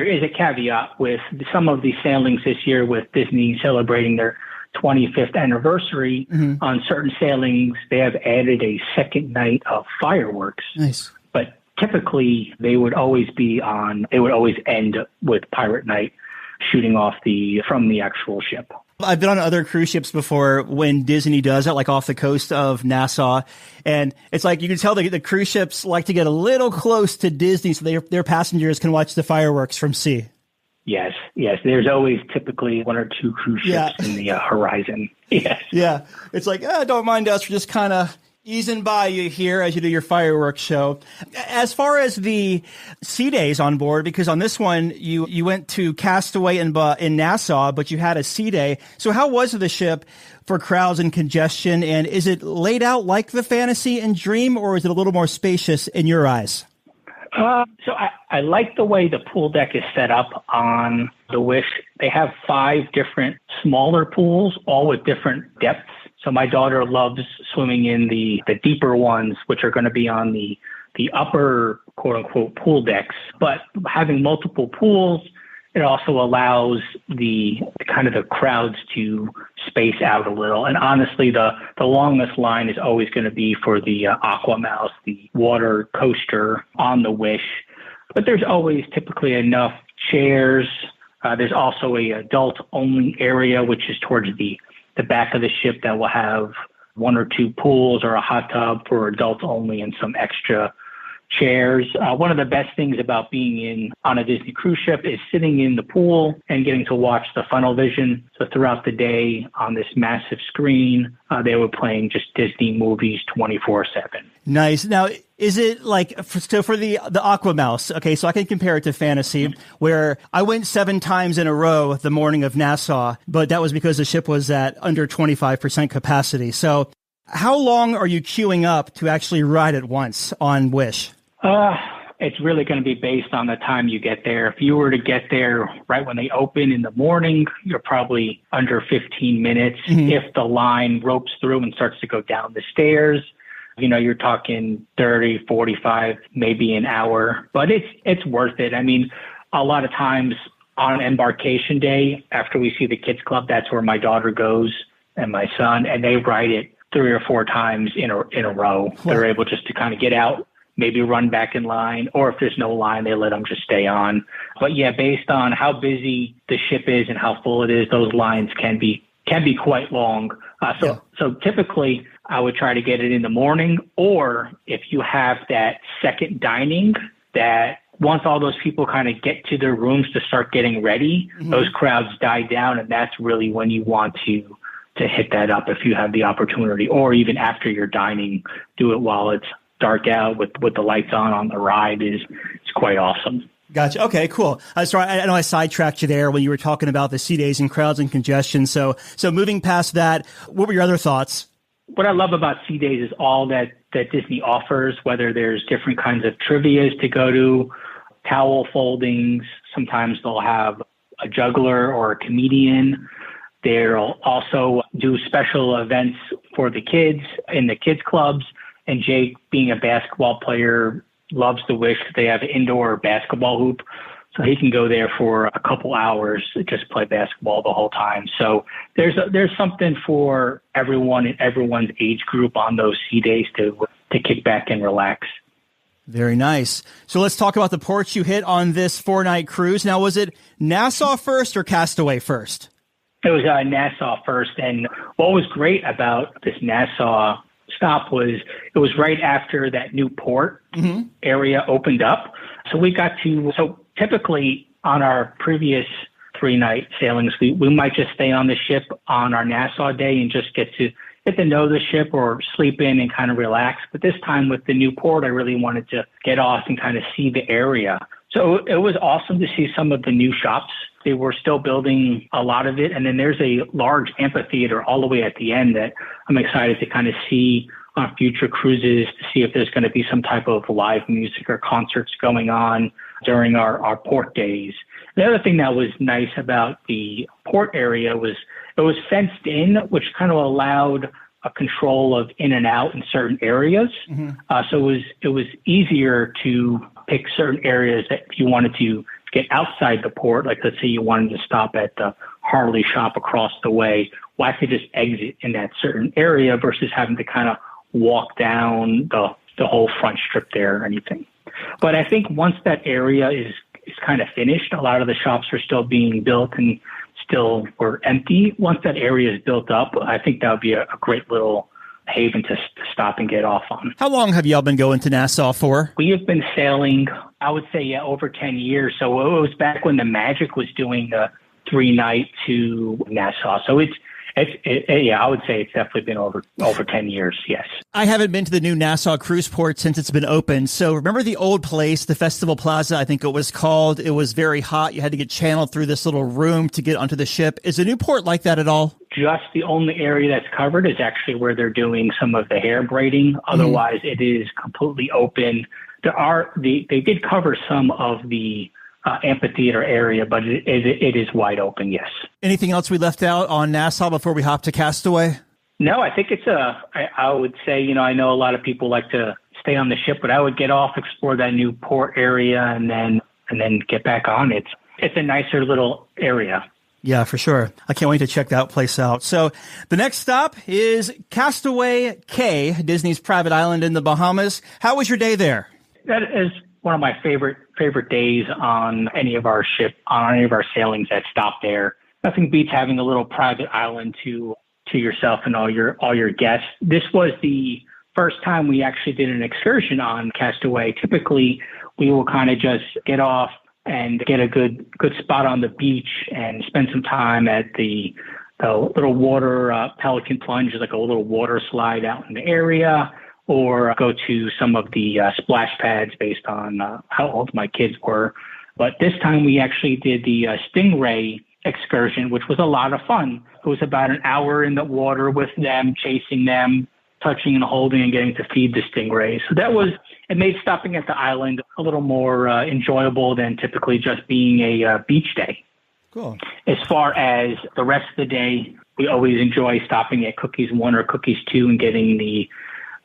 is a caveat with some of the sailings this year with Disney celebrating their 25th anniversary. Mm-hmm. On certain sailings, they have added a second night of fireworks. Nice. But typically, they would always end with Pirate Night shooting off from the actual ship. I've been on other cruise ships before when Disney does it, like off the coast of Nassau. And it's like you can tell the cruise ships like to get a little close to Disney so their passengers can watch the fireworks from sea. Yes. There's always typically 1 or 2 cruise ships in the horizon. Yes. Yeah. It's like, don't mind us. We're just kind of easing by you here as you do your fireworks show. As far as the sea days on board, because on this one, you went to Castaway in Nassau, but you had a sea day. So how was the ship for crowds and congestion? And is it laid out like the Fantasy and Dream, or is it a little more spacious in your eyes? So I like the way the pool deck is set up on the Wish. They have 5 different smaller pools, all with different depths. So my daughter loves swimming in the deeper ones, which are going to be on the upper, quote unquote, pool decks. But having multiple pools, it also allows the crowds to space out a little. And honestly, the longest line is always going to be for the Aqua Mouse, the water coaster on the Wish. But there's always typically enough chairs. There's also a adult-only area, which is towards the back of the ship that will have 1 or 2 pools or a hot tub for adults only and some extra chairs. One of the best things about being on a Disney cruise ship is sitting in the pool and getting to watch the funnel vision. So throughout the day on this massive screen, they were playing just Disney movies 24/7. Nice. Now, is it like, so for the Aqua Mouse, okay, so I can compare it to Fantasy, where I went 7 times in a row the morning of Nassau, but that was because the ship was at under 25% capacity. So how long are you queuing up to actually ride it once on Wish? It's really going to be based on the time you get there. If you were to get there right when they open in the morning, you're probably under 15 minutes. Mm-hmm. If the line ropes through and starts to go down the stairs, you're talking 30, 45, maybe an hour, but it's worth it. I mean, a lot of times on embarkation day, after we see the kids club, that's where my daughter goes and my son, and they ride it 3 or 4 times in a row. Wow. They're able just to kind of get out, maybe run back in line, or if there's no line, they let them just stay on. But yeah, based on how busy the ship is and how full it is, those lines can be quite long. So typically I would try to get it in the morning, or if you have that second dining, that once all those people kind of get to their rooms to start getting ready, mm-hmm. those crowds die down, and that's really when you want to hit that up if you have the opportunity, or even after you're dining, do it while it's dark out with the lights on the ride. It's quite awesome. Gotcha. Okay, cool. Sorry, I know I sidetracked you there when you were talking about the sea days and crowds and congestion. So moving past that, what were your other thoughts? What I love about sea days is all that Disney offers, whether there's different kinds of trivias to go to, towel foldings. Sometimes they'll have a juggler or a comedian. They'll also do special events for the kids in the kids clubs. And Jake, being a basketball player, loves the Wish. They have an indoor basketball hoop, so he can go there for a couple hours, just play basketball the whole time. So there's something for everyone in everyone's age group on those sea days to kick back and relax. Very nice. So let's talk about the ports you hit on this 4-night cruise. Now, was it Nassau first or Castaway first? It was Nassau first. And what was great about this Nassau stop was it was right after that new port mm-hmm. area opened up. So typically on our previous 3-night sailings, we might just stay on the ship on our Nassau day and just get to know the ship or sleep in and kind of relax. But this time with the new port, I really wanted to get off and kind of see the area. So it was awesome to see some of the new shops. They were still building a lot of it. And then there's a large amphitheater all the way at the end that I'm excited to kind of see on future cruises, to see if there's going to be some type of live music or concerts going on during our port days. The other thing that was nice about the port area was it was fenced in, which kind of allowed a control of in and out in certain areas. Mm-hmm. So it was easier to pick certain areas that if you wanted to get outside the port, like let's say you wanted to stop at the Harley shop across the way, well, I could just exit in that certain area versus having to kind of walk down the whole front strip there or anything. But I think once that area is kind of finished, a lot of the shops are still being built and still were empty. Once that area is built up, I think that would be a great little haven to stop and get off on. How long have y'all been going to Nassau for? We have been sailing, I would say, over 10 years. So it was back when the Magic was doing a 3-night to Nassau. So I would say it's definitely been over 10 years, yes. I haven't been to the new Nassau cruise port since it's been open. So remember the old place, the Festival Plaza, I think it was called. It was very hot. You had to get channeled through this little room to get onto the ship. Is the new port like that at all? Just the only area that's covered is actually where they're doing some of the hair braiding. Otherwise, it is completely open. They did cover some of the amphitheater area, but it is wide open, yes. Anything else we left out on Nassau before we hop to Castaway? No, I think I would say, I know a lot of people like to stay on the ship, but I would get off, explore that new port area, and then get back on. It's a nicer little area. Yeah, for sure. I can't wait to check that place out. So the next stop is Castaway Cay, Disney's private island in the Bahamas. How was your day there? That is one of my favorite days on any of our sailings that stop there. Nothing beats having a little private island to yourself and all your guests. This was the first time we actually did an excursion on Castaway. Typically, we will kind of just get off and get a good spot on the beach and spend some time at the little water pelican plunge, like a little water slide out in the area, or go to some of the splash pads based on how old my kids were. But this time we actually did the Stingray excursion, which was a lot of fun. It was about an hour in the water with them, chasing them, touching and holding and getting to feed the stingrays. So it made stopping at the island a little more enjoyable than typically just being a beach day. Cool. As far as the rest of the day, we always enjoy stopping at Cookies 1 or Cookies 2 and getting the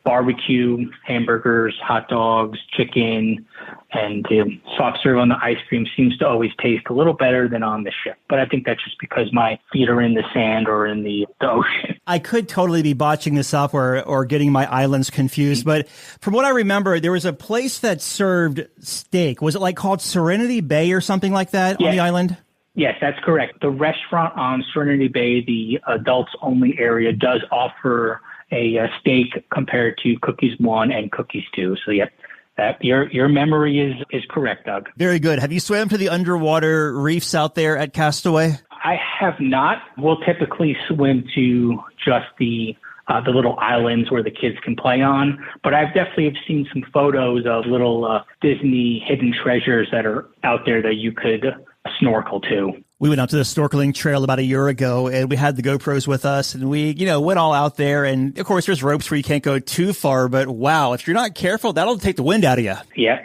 barbecue, hamburgers, hot dogs, chicken, and the soft serve on the ice cream seems to always taste a little better than on the ship. But I think that's just because my feet are in the sand or in the ocean. I could totally be botching this up or getting my islands confused, but from what I remember, there was a place that served steak. Was it like called Serenity Bay or something like that on the island? Yes, that's correct. The restaurant on Serenity Bay, the adults-only area, does offer a steak compared to Cookies 1 and Cookies 2. So, yeah, your memory is correct, Doug. Very good. Have you swam to the underwater reefs out there at Castaway? I have not. We'll typically swim to just the little islands where the kids can play on. But I've definitely seen some photos of little Disney hidden treasures that are out there that you could snorkel to. We went out to the snorkeling trail about a year ago, and we had the GoPros with us, and we, went all out there. And of course, there's ropes where you can't go too far, but wow, if you're not careful, that'll take the wind out of you. Yeah,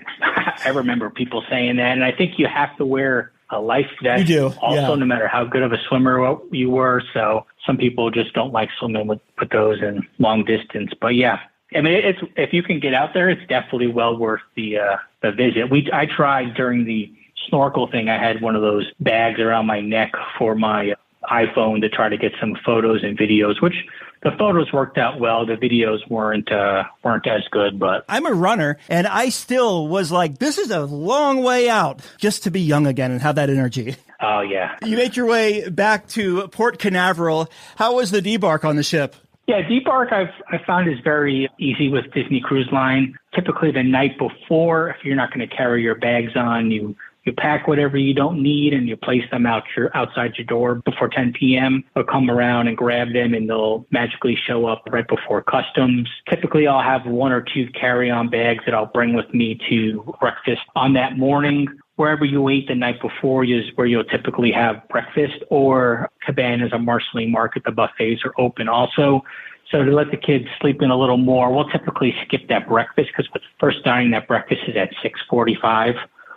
I remember people saying that, and I think you have to wear a life vest. You do, also, no matter how good of a swimmer you were. So some people just don't like swimming with those in long distance. But yeah, I mean, if you can get out there, it's definitely well worth the visit. I tried during the snorkel thing. I had one of those bags around my neck for my iPhone to try to get some photos and videos, which the photos worked out well. The videos weren't as good, but I'm a runner, and I still was like, this is a long way out just to be young again and have that energy. Oh, yeah. You make your way back to Port Canaveral. How was the debark on the ship? Yeah, debark I found is very easy with Disney Cruise Line. Typically the night before, if you're not going to carry your bags on, you pack whatever you don't need and you place them outside your door before 10 p.m. They'll come around and grab them and they'll magically show up right before customs. Typically I'll have 1 or 2 carry-on bags that I'll bring with me to breakfast on that morning. Wherever you ate the night before is where you'll typically have breakfast, or cabanas or Marceline Market, the buffets are open also. So to let the kids sleep in a little more, we'll typically skip that breakfast because the first dining, that breakfast is at 6:45.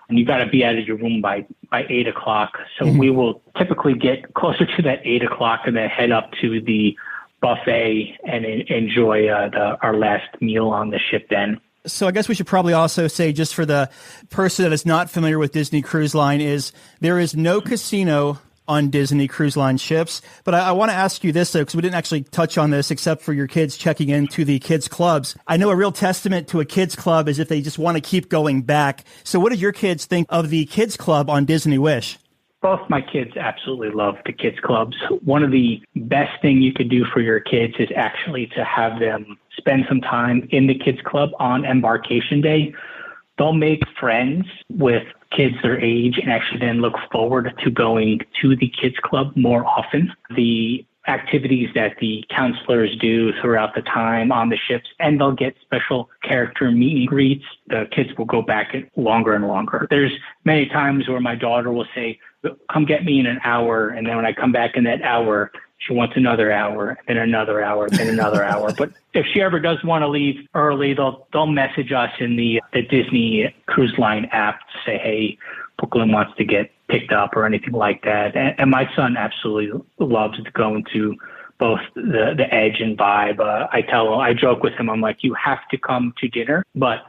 And you got to be out of your room by 8 o'clock. So we will typically get closer to that 8 o'clock and then head up to the buffet and enjoy our last meal on the ship then. So I guess we should probably also say, just for the person that is not familiar with Disney Cruise Line, is there is no casino on Disney Cruise Line ships. But I want to ask you this, though, because we didn't actually touch on this except for your kids checking into the kids' clubs. I know a real testament to a kids' club is if they just want to keep going back. So what did your kids think of the kids' club on Disney Wish? Both my kids absolutely love the kids' clubs. One of the best thing you could do for your kids is actually to have them spend some time in the kids' club on embarkation day. They'll make friends with kids their age and actually then look forward to going to the kids club more often. The activities that the counselors do throughout the time on the ships, and they'll get special character meet and greets. The kids will go back longer and longer. There's many times where my daughter will say, come get me in an hour. And then when I come back in that hour, she wants another hour, then another hour, then another hour. But if she ever does want to leave early, they'll message us in the Disney Cruise Line app to say, hey, Brooklyn wants to get picked up or anything like that. And my son absolutely loves going to both the Edge and Vibe. I joke with him, I'm like, you have to come to dinner. But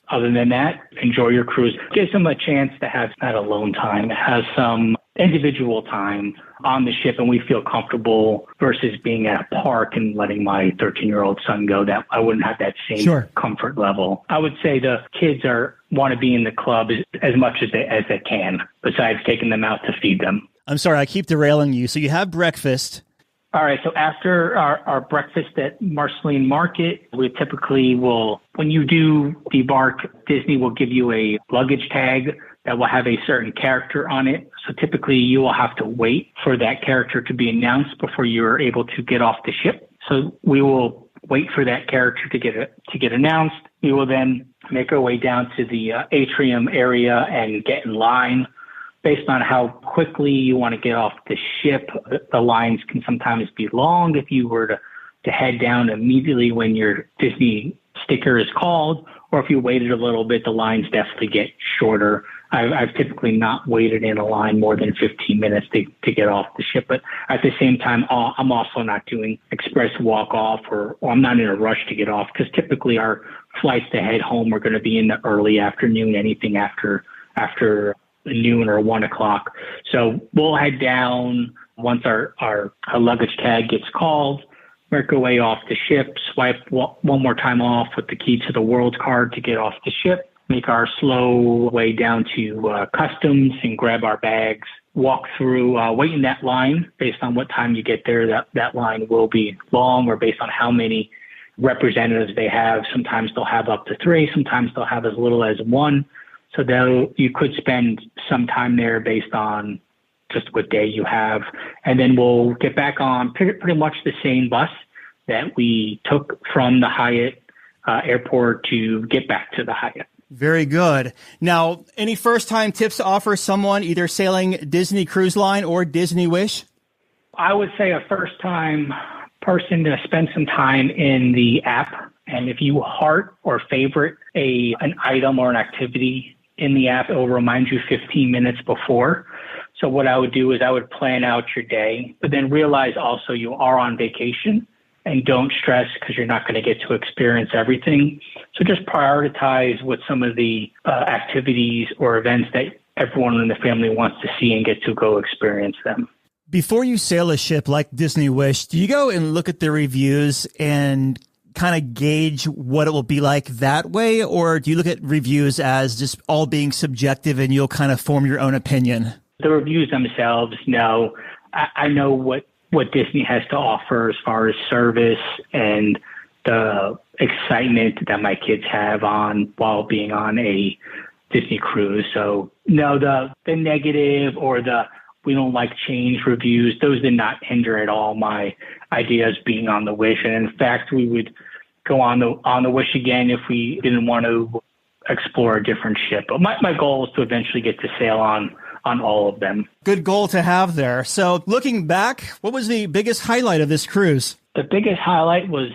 other than that, enjoy your cruise. Gives him a chance to have that alone time, have some individual time on the ship, and we feel comfortable versus being at a park and letting my 13-year-old son go. That I wouldn't have that same comfort level. I would say the kids want to be in the club as much as they can, besides taking them out to feed them. I'm sorry, I keep derailing you. So you have breakfast. All right. So after our breakfast at Marceline Market, we typically will, when you do debark, Disney will give you a luggage tag that will have a certain character on it. So typically you will have to wait for that character to be announced before you're able to get off the ship. So we will wait for that character to get announced. We will then make our way down to the atrium area and get in line. Based on how quickly you want to get off the ship, the lines can sometimes be long. If you were to head down immediately when your Disney sticker is called, or if you waited a little bit, the lines definitely get shorter. I've typically not waited in a line more than 15 minutes to get off the ship. But at the same time, I'm also not doing express walk off or I'm not in a rush to get off, because typically our flights to head home are going to be in the early afternoon, anything after noon or 1 o'clock. So we'll head down once our luggage tag gets called, work our way off the ship, swipe one more time off with the key to the world card to get off the ship, make our slow way down to customs and grab our bags, walk through, wait in that line. Based on what time you get there, that line will be long, or based on how many representatives they have. Sometimes they'll have up to 3, sometimes they'll have as little as 1. So you could spend some time there based on just what day you have. And then we'll get back on pretty much the same bus that we took from the Hyatt airport to get back to the Hyatt. Very good. Now, any first-time tips to offer someone either sailing Disney Cruise Line or Disney Wish? I would say a first-time person to spend some time in the app. And if you heart or favorite an item or an activity in the app, it will remind you 15 minutes before. So what I would do is I would plan out your day, but then realize also you are on vacation, and don't stress because you're not going to get to experience everything. So just prioritize what some of the activities or events that everyone in the family wants to see and get to go experience them. Before you sail a ship like Disney Wish, do you go and look at the reviews and kind of gauge what it will be like that way? Or do you look at reviews as just all being subjective and you'll kind of form your own opinion? The reviews themselves, no. I know what what Disney has to offer as far as service and the excitement that my kids have while being on a Disney cruise. So no, the negative or the we don't like change reviews, those did not hinder at all my ideas being on the Wish. And in fact, we would go on the Wish again if we didn't want to explore a different ship. But my goal is to eventually get to sail on all of them. Good goal to have there. So looking back, what was the biggest highlight of this cruise? The biggest highlight was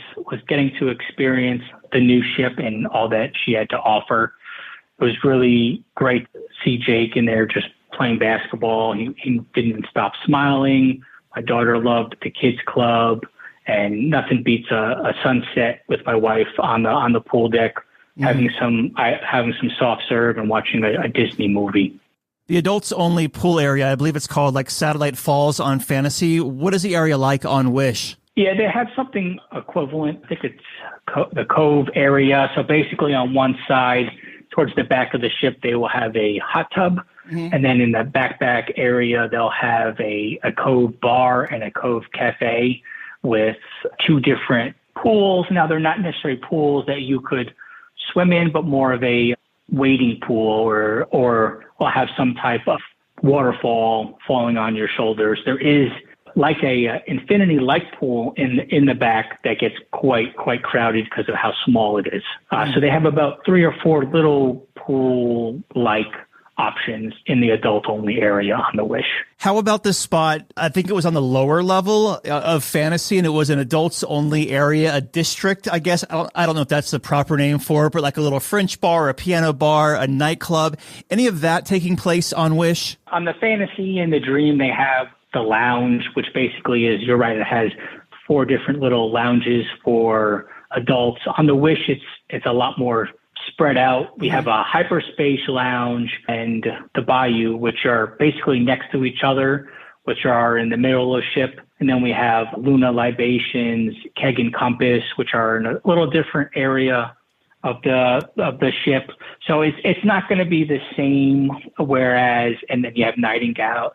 getting to experience the new ship and all that she had to offer. It was really great to see Jake in there just playing basketball. He didn't stop smiling. My daughter loved the kids club, and nothing beats a sunset with my wife on the pool deck, having some soft serve and watching a Disney movie. The adults only pool area, I believe it's called like Satellite Falls on Fantasy. What is the area like on Wish? Yeah, they have something equivalent. I think it's the Cove area. So basically on one side, towards the back of the ship, they will have a hot tub. Mm-hmm. And then in the back area, they'll have a Cove bar and a Cove cafe with two different pools. Now, they're not necessarily pools that you could swim in, but more of a wading pool or will have some type of waterfall falling on your shoulders. There is like a infinity-like pool in the back that gets quite crowded because of how small it is. So they have about 3 or 4 little pool-like options in the adult-only area on the Wish. How about this spot? I think it was on the lower level of Fantasy, and it was an adults-only area, a district, I guess. I don't know if that's the proper name for it, but like a little French bar, a piano bar, a nightclub. Any of that taking place on Wish? On the Fantasy and the Dream, they have the lounge, which basically is, you're right, it has 4 different little lounges for adults. On the Wish, it's a lot more spread out. We have a hyperspace lounge and the Bayou, which are basically next to each other, which are in the middle of the ship. And then we have Luna Libations, Keg and Compass, which are in a little different area of the ship. So it's not going to be the same. Whereas, and then you have Nightingales,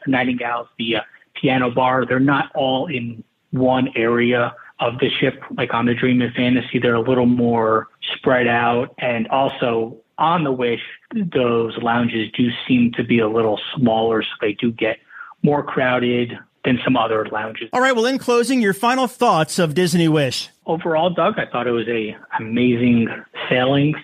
the piano bar. They're not all in one area of the ship, like on the Dream and Fantasy. They're a little more spread out. And also on the Wish, those lounges do seem to be a little smaller, so they do get more crowded than some other lounges. All right, well, in closing, your final thoughts of Disney Wish. Overall, Doug, I thought it was a amazing sailing.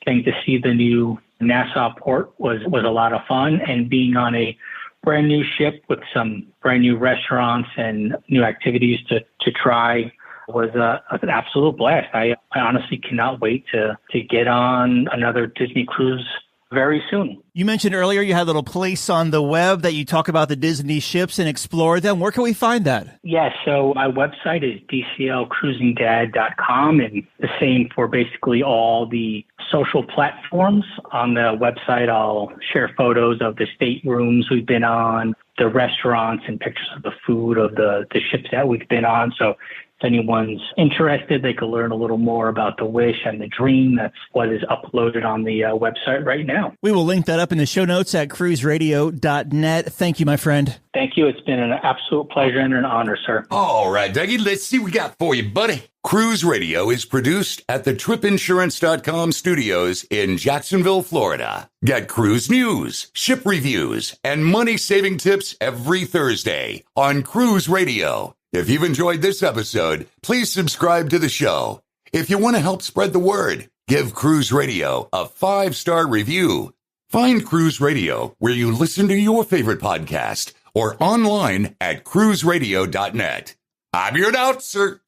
Getting to see the new Nassau port was a lot of fun, and being on a brand new ship with some brand new restaurants and new activities to try was an absolute blast. I honestly cannot wait to get on another Disney cruise very soon. You mentioned earlier you had a little place on the web that you talk about the Disney ships and explore them. Where can we find that? Yes, so my website is dclcruisingdad.com, and the same for basically all the social platforms. On the website, I'll share photos of the staterooms we've been on, the restaurants, and pictures of the food of the ships that we've been on. So if anyone's interested, they can learn a little more about the Wish and the Dream. That's what is uploaded on the website right now. We will link that up in the show notes at cruiseradio.net. Thank you, my friend. Thank you. It's been an absolute pleasure and an honor, sir. All right, Dougie, let's see what we got for you, buddy. Cruise Radio is produced at the tripinsurance.com studios in Jacksonville, Florida. Get cruise news, ship reviews, and money-saving tips every Thursday on Cruise Radio. If you've enjoyed this episode, please subscribe to the show. If you want to help spread the word, give Cruise Radio a 5-star review. Find Cruise Radio where you listen to your favorite podcast or online at cruiseradio.net. I'm your announcer,